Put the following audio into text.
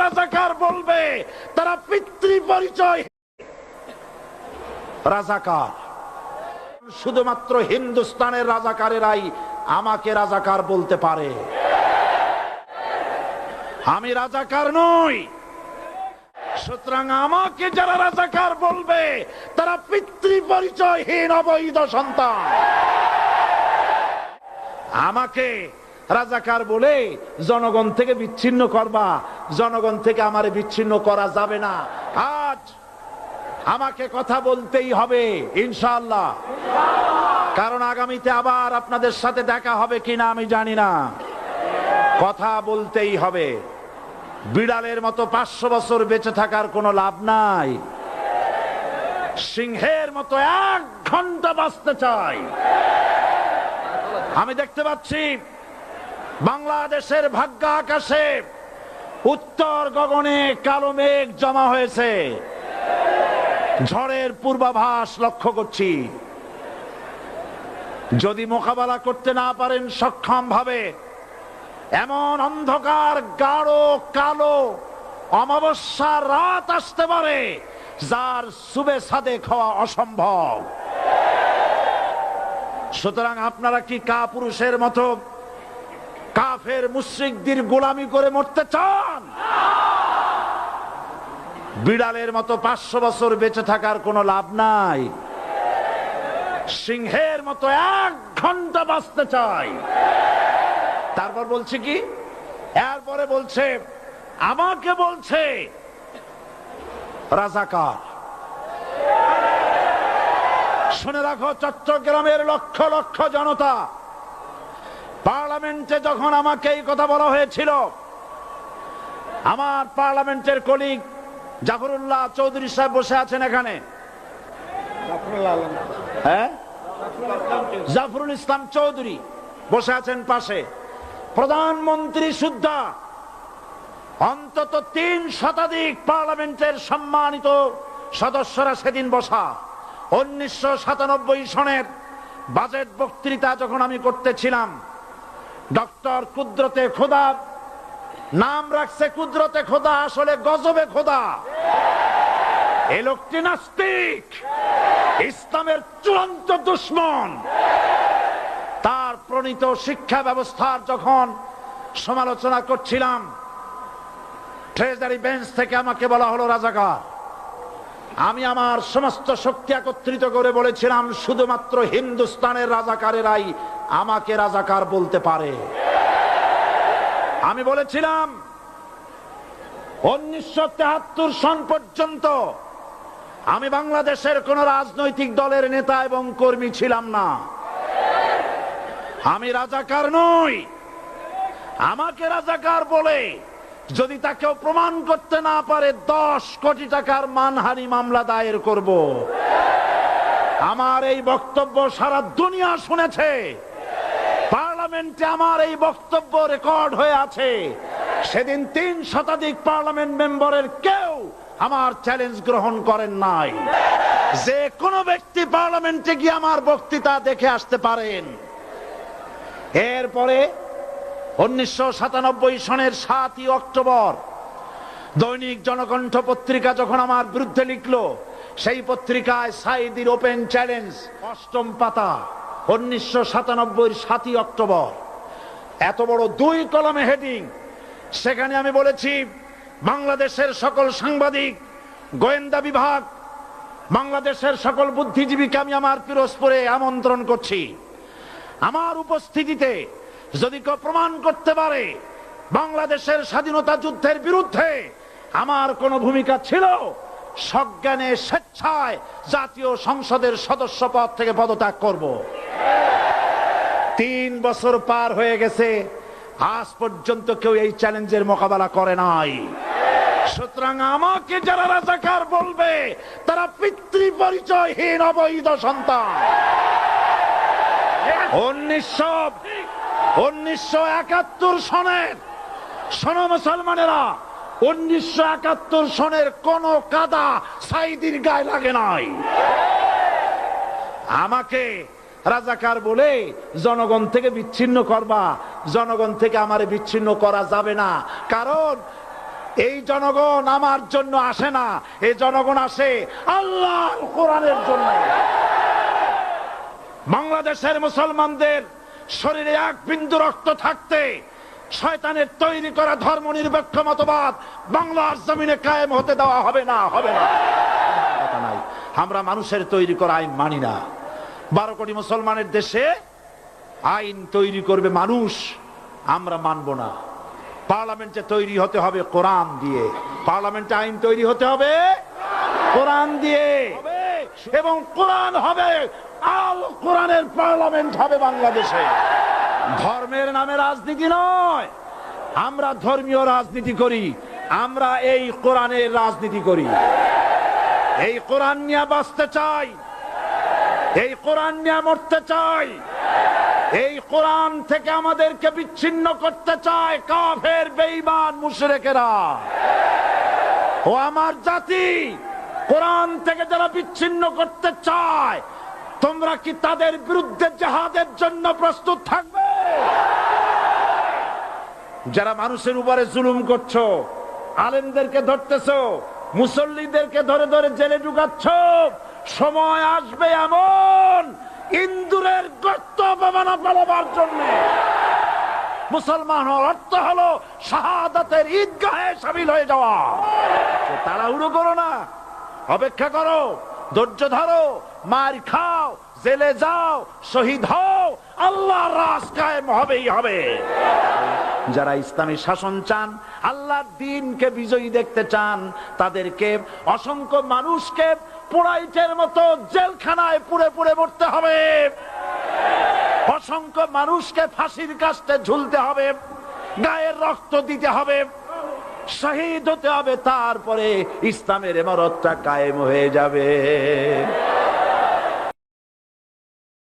রাজাকার বলবে তারা পিতৃ পরিচয় রাজাকার। শুধুমাত্র হিন্দুস্তানের রাজাকারেরাই আমাকে রাজাকার বলতে পারে। আমি রাজাকার নই। সুতরাং আমাকে যারা রাজাকার বলবে তারা পিতৃ পরিচয়হীন অবৈধ সন্তান। আমাকে রাজাকার বলে জনগণ থেকে বিচ্ছিন্ন করবা, জনগণ থেকে আমারে বিচ্ছিন্ন করা যাবে না। আজ আমাকে কথা বলতেই হবে ইনশাআল্লাহ, কারণ আগামীতে আবার আপনাদের সাথে দেখা হবে কিনা আমি জানি না। কথা বলতেই হবে। বিড়ালের মতো 500 বছর বেঁচে থাকার কোনো লাভ নাই। সিংহের মতো 1 ঘন্টা বাঁচতে চাই। আমি দেখতে পাচ্ছি বাংলাদেশের ভাগ্য আকাশে উত্তর গগনে কালো মেঘ জমা হয়েছে। ঝড়ের পূর্বাভাস লক্ষ্য করছি। যদি মোকাবেলা করতে না পারেন সক্ষম ভাবে, এমন অন্ধকার গাঢ় কালো অমাবস্যার রাত আসতে পারে যার সুবে সাদেক হওয়া অসম্ভব। সুতরাং আপনারা কি কাপুরুষের মতো কাফের মুশরিকদের গোলামি করে মরতে চান? বিড়ালের মতো 500 বছর বেঁচে থাকার কোনো লাভ নাই। সিংহের মতো 1 ঘন্টা বাঁচতে চাই। তারপর বলছে কি, এরপরে বলছে আমাকে বলছে রাজাকার। শুনে রাখো চট্টগ্রামের লক্ষ লক্ষ জনতা, পার্লামেন্টে যখন আমাকে এই কথা বলা হয়েছিল, আমার পার্লামেন্টের কলিগ জাফরুল্লাহ চৌধুরী সাহেব বসে আছেন এখানে। হ্যাঁ, জাফরুল ইসলাম চৌধুরী বসে আছেন পাশে। প্রধানমন্ত্রী সুদ্ধা, অন্তত 3 শতাধিক পার্লামেন্টের সম্মানিত সদস্যরা সেদিন বসা। 1997 সনের বাজেট বক্তৃতা যখন আমি করতেছিলাম, ডক্টর কুদরতে খোদা, নাম রাখছে কুদরতে খোদা, আসলে গজবে খোদা। এই লোকটি নাস্তিক, ইসলামের চূড়ান্ত দুশমন। তার প্রণীত শিক্ষা ব্যবস্থার যখন সমালোচনা করছিলাম, ট্রেজারি বেঞ্চ থেকে আমাকে বলা হলো রাজাকার। আমি আমার সমস্ত শক্তি একত্রিত করে বলেছিলাম শুধুমাত্র হিন্দুস্তানের রাজাকারেরাই আমাকে রাজাকার বলতে পারে। আমি বলেছিলাম 1973 সন পর্যন্ত আমি বাংলাদেশের কোন রাজনৈতিক দলের নেতা এবং কর্মী ছিলাম না। আমি রাজাকার নই। আমাকে রাজাকার বলে যদি তাকেও প্রমাণ করতে না পারে 10 কোটি টাকার মানহানি মামলা দায়ের করব। আমার এই বক্তব্য সারা দুনিয়া শুনেছে। পার্লামেন্টে আমার এই বক্তব্য রেকর্ড হয়ে আছে। সেদিন 3 শতাধিক পার্লামেন্ট মেম্বারের কেউ আমার চ্যালেঞ্জ গ্রহণ করেন নাই। যে কোনো ব্যক্তি পার্লামেন্টে গিয়ে আমার বক্তৃতা দেখে আসতে পারেন। এরপরে 1997 সনের 7ই অক্টোবর দৈনিক জনকণ্ঠ পত্রিকা যখন আমার বিরুদ্ধে লিখলো, সেই পত্রিকায় সাইদির ওপেন চ্যালেঞ্জ 8ম পাতা, 1997 7ই অক্টোবর, এত বড় 2 কলমে হেডিং। সেখানে আমি বলেছি বাংলাদেশের সকল সাংবাদিক, গোয়েন্দা বিভাগ, বাংলাদেশের সকল বুদ্ধিজীবীকে আমি আমার পিরোজপুরে আমন্ত্রণ করছি। আমার উপস্থিতিতে যদি কেউ প্রমাণ করতে পারে বাংলাদেশের স্বাধীনতা যুদ্ধের বিরুদ্ধে আমার কোনো ভূমিকা ছিল, সজ্ঞানে স্বেচ্ছায় জাতীয় সংসদের সদস্য পদ থেকে পদত্যাগ করব। 3 বছর পার হয়ে গেছে, আজ পর্যন্ত কেউ এই চ্যালেঞ্জের মোকাবেলা করে নাই। সুতরাং আমাকে যারা রাজাকার বলবে তারা পিতৃ পরিচয়হীন অবৈধ সন্তান। 1971 সনের, শোনো মুসলমানেরা, 1971 সনের কোন কাদা সাইদির গায়ে লাগে নাই। আমাকে রাজাকার বলে জনগণ থেকে বিচ্ছিন্ন করবা, জনগণ থেকে আমারে বিচ্ছিন্ন করা যাবে না। কারণ এই জনগণ আমার জন্য আসে না, এই জনগণ আসে আল্লাহর কোরআনের জন্য। বাংলাদেশের মুসলমানদের শরীরে এক বিন্দু রক্ত থাকতে শয়তানের তৈরি করা ধর্ম নিরপেক্ষ মতবাদ বাংলার জমিনে কায়েম হতে দেওয়া হবে না, হবে না। কথা নাই, আমরা মানুষের তৈরি করা আইন মানি না। 12 কোটি মুসলমানের দেশে আইন তৈরি করবে মানুষ, আমরা মানব না। পার্লামেন্টে তৈরি হতে হবে কোরআন দিয়ে, পার্লামেন্টে আইন তৈরি হতে হবে কোরআন দিয়ে, এবং কোরআন হবে আল কোরআনের পার্লামেন্ট হবে বাংলাদেশে। ধর্মের নামে রাজনীতি নয়, আমরা ধর্মীয় রাজনীতি করি, আমরা এই কোরআনের রাজনীতি করি। এই কোরআন নিয়ে বাঁচতে চাই, এই কোরআন নিয়ে মরতে চাই। এই কোরআন থেকে আমাদেরকে বিচ্ছিন্ন করতে চায় কাফের বেঈমান মুশরিকেরা। ও আমার জাতি, কোরআন থেকে যারা বিচ্ছিন্ন করতে চায়, তোমরা কি তাদের বিরুদ্ধে জিহাদের জন্য প্রস্তুত থাকবে? যারা মানুষের উপরে জুলুম করছো, আলেমদেরকে ধরতেছো, মুসল্লিদেরকে ধরে ধরে জেলে ঢুকাচ্ছ, সময় আসবে এমন ইন্দুরের গর্ত অপমানা পালাবার জন্য। মুসলমান হওয়ার অর্থ হলো শাহাদাতের ঈদগাহে শামিল হয়ে যাওয়া। তাড়াহুড়ো করো না, অপেক্ষা করো, ধৈর্য ধরো, মার খাও, জেলে যাও, শহীদ হও, আল্লাহর রাজ কায়েম হবেই হবে। যারা ইসলামী শাসন চান, আল্লাহর দ্বীনকে বিজয়ী দেখতে চান, তাদেরকে অসংখ্য মানুষকে পোড়াইটের মতো জেলখানায় পুড়ে পুড়ে মরতে হবে, অসংখ্য মানুষকে ফাঁসির কাস্টে ঝুলতে হবে, গায়ের রক্ত দিতে হবে, শহীদ হতে হবে, তারপরে ইসলামের ইমারতটা কায়েম হয়ে যাবে।